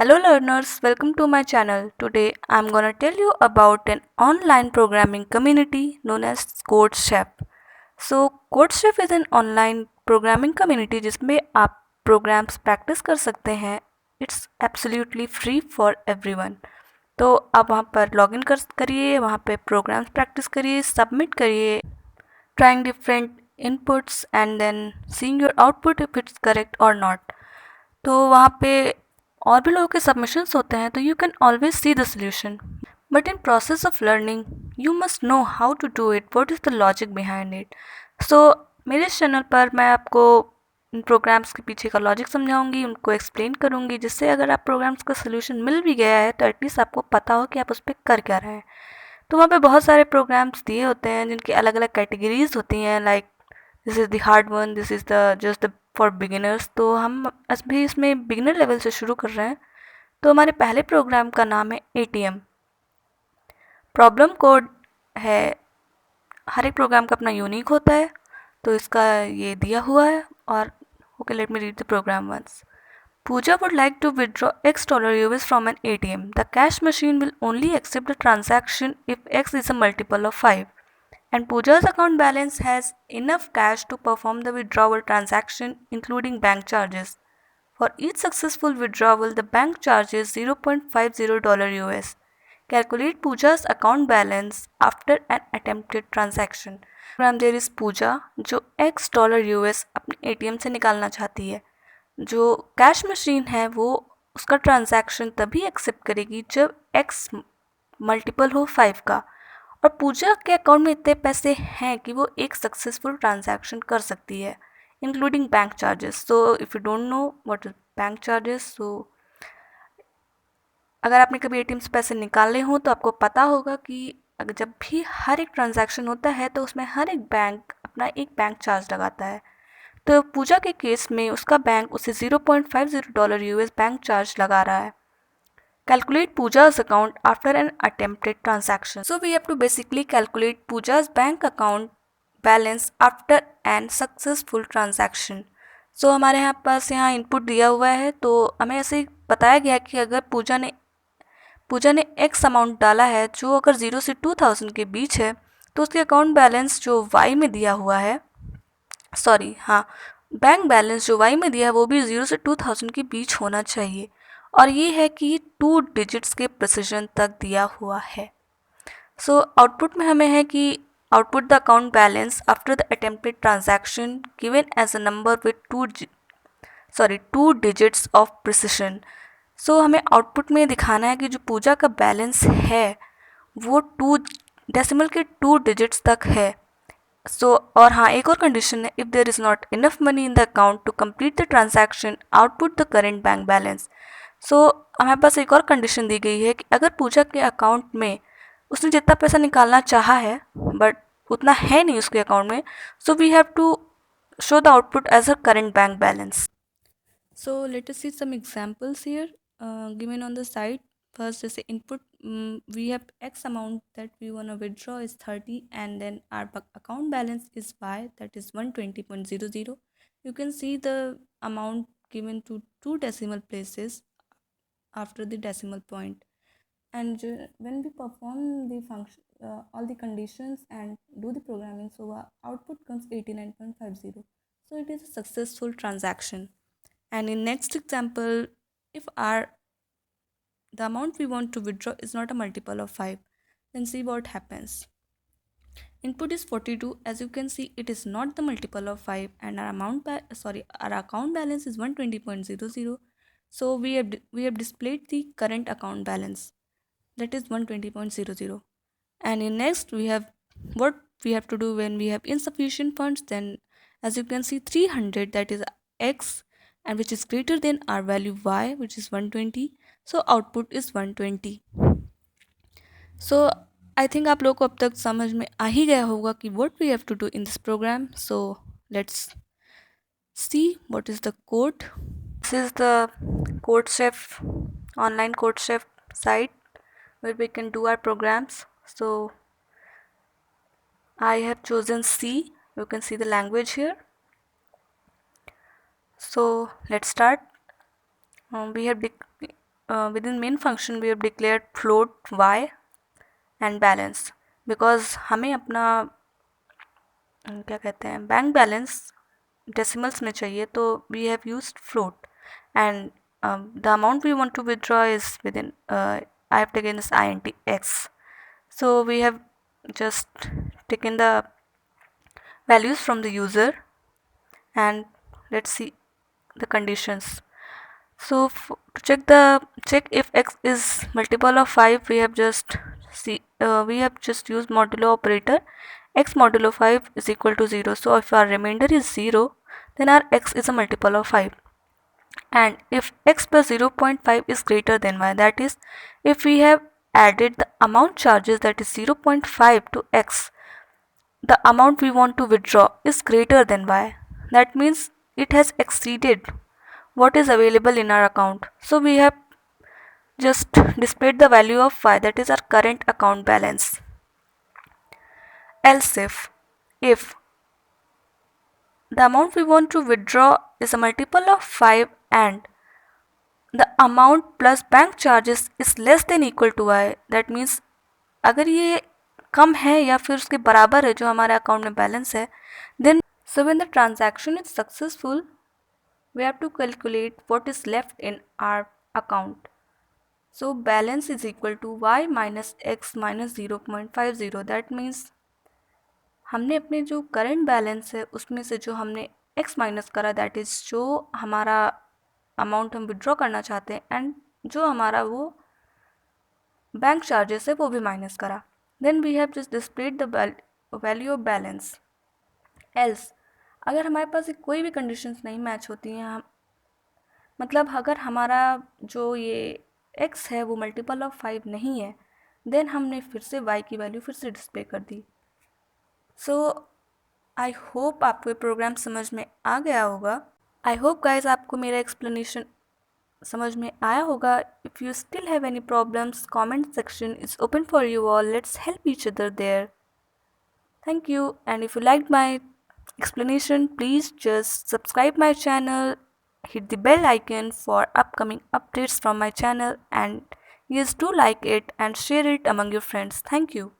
Hello learners, welcome to my channel. Today I'm gonna tell you about an online programming community known as CodeChef. So CodeChef is an online programming community जिसमें आप programs practice कर सकते हैं. It's absolutely free for everyone. तो आप वहाँ पर login करिए, वहाँ पे प्रोग्राम्स प्रैक्टिस करिए, सबमिट करिए, trying different inputs and then seeing your output if it's correct or not. तो वहाँ पे और भी लोगों के सबमिशंस होते हैं, तो you can always see the solution. But in process of learning you must know how to do it, what is the logic behind it. So मेरे इस चैनल पर मैं आपको इन प्रोग्राम्स के पीछे का लॉजिक समझाऊंगी, उनको एक्सप्लेन करूंगी, जिससे अगर आप प्रोग्राम्स का सोल्यूशन मिल भी गया है तो एटलीस्ट आपको पता हो कि आप उस पर कर क्या रहे हैं. तो वहाँ पे बहुत सारे प्रोग्राम्स दिए होते हैं जिनकी अलग अलग कैटेगरीज होती हैं, like this is the hard one, this is the just the for beginners. तो हम अभी इसमें बिगिनर लेवल से शुरू कर रहे हैं. तो हमारे पहले प्रोग्राम का नाम है ATM. प्रॉब्लम कोड है, हर एक प्रोग्राम का अपना यूनिक होता है, तो इसका ये दिया हुआ है. और okay, let me read the program once. Pooja would like to withdraw X dollar US from an ATM. The cash machine will only accept the transaction if X is a multiple of 5. And Pooja's account balance has enough cash to perform the withdrawal transaction, including bank charges. For each successful withdrawal, the bank charges $0.50 US. Calculate Pooja's account balance after an attempted transaction. Program there is Pooja जो X dollar US अपने ATM से निकालना चाहती है. जो cash machine है वो उसका ट्रांजैक्शन तभी एक्सेप्ट करेगी जब X मल्टीपल हो 5 का, और पूजा के अकाउंट में इतने पैसे हैं कि वो एक सक्सेसफुल ट्रांजैक्शन कर सकती है, including bank charges. So if you don't know what is bank charges, so अगर आपने कभी ATM से पैसे निकाले हों तो आपको पता होगा कि अगर जब भी हर एक ट्रांजैक्शन होता है तो उसमें हर एक बैंक अपना एक बैंक चार्ज लगाता है. तो पूजा के केस में उसका बैंक उसे $0.50 US बैंक चार्ज लगा रहा है. Calculate Pooja's account after an attempted transaction. So we have to basically calculate Pooja's bank account balance after an successful transaction. So हमारे यहाँ इनपुट दिया हुआ है, तो हमें ऐसे बताया गया कि अगर पूजा ने X अमाउंट डाला है जो अगर 0 से 2000 के बीच है, तो उसके अकाउंट बैलेंस जो Y में दिया हुआ है, बैंक बैलेंस जो Y में दिया है वो भी 0 से 2000 के बीच होना चाहिए. और ये है कि 2 डिजिट्स के प्रिसिजन तक दिया हुआ है. सो आउटपुट में हमें है कि output the account balance after the attempted transaction given as a number with 2 digits of precision. So हमें आउटपुट में दिखाना है कि जो पूजा का बैलेंस है वो 2 डेसिमल के 2 डिजिट्स तक है. और हाँ, एक और कंडीशन है, if there is not enough money in the account to complete the transaction output the current bank balance. So हमारे पास एक और कंडीशन दी गई है कि अगर पूजा के अकाउंट में उसने जितना पैसा निकालना चाहा है बट उतना है नहीं उसके अकाउंट में, so we have to show the output as a current bank balance. So let us see some examples here given on the side. First is the input. We have X amount that we want to withdraw is 30, and then our account balance is Y, that is 120.00. You can see the amount given to 2 decimal places after the decimal point. And when we perform the function, all the conditions and do the programming, so our output comes 89.50. So it is a successful transaction. And in next example, if the amount we want to withdraw is not a multiple of 5, then see what happens. Input is 42. As you can see, it is not the multiple of 5, and our account balance is 120.00. So we have displayed the current account balance, that is 120.00. And in next we have what we have to do when we have insufficient funds. Then as you can see, 300, that is X, and which is greater than our value Y, which is 120. So output is 120. So I think आप लोगों को अब तक समझ में आ ही गया होगा कि what we have to do in this program. So let's see what is the code. This is the CodeChef online CodeChef site where we can do our programs. So I have chosen C. You can see the language here. So let's start. We have within main function we have declared float y and balance, because हमें अपना क्या कहते हैं bank balance decimals में चाहिए, तो we have used float and the amount we want to withdraw is within I have taken this INT x. So we have just taken the values from the user and let's see the conditions. So to check if x is multiple of 5, we have just used modulo operator. X modulo 5 is equal to 0. So if our remainder is 0, then our x is a multiple of 5. And if x plus 0.5 is greater than y, that is, if we have added the amount charges, that is 0.5 to x, the amount we want to withdraw is greater than y. That means it has exceeded what is available in our account. So we have just displayed the value of y, that is our current account balance. Else if the amount we want to withdraw is a multiple of 5 and the amount plus bank charges is less than equal to y, that means अगर ये कम है या फिर उसके बराबर है जो हमारे अकाउंट में बैलेंस है, then so when the transaction is successful, we have to calculate what is left in our account. So balance is equal to y minus x minus 0.50. That means हमने अपने जो करंट बैलेंस है उसमें से जो हमने x minus करा, that is जो हमारा अमाउंट हम विड्रॉ करना चाहते हैं, एंड जो हमारा वो बैंक चार्जेस है वो भी माइनस करा. Then we have just displayed the value of balance. Else अगर हमारे पास कोई भी कंडीशंस नहीं मैच होती हैं, मतलब अगर हमारा जो ये x है वो मल्टीपल ऑफ 5 नहीं है, देन हमने फिर से y की वैल्यू फिर से डिस्प्ले कर दी. सो आई होप आपको ये प्रोग्राम समझ में आ गया होगा. आई होप गाइज आपको मेरा एक्सप्लेनेशन समझ में आया होगा. If you still have any problems, comment section is open for you all. Let's help each other there. Thank you, and if you liked my explanation, please just subscribe my channel, hit the bell icon for upcoming updates from my channel, and yes, do like it and share it among your friends. Thank you.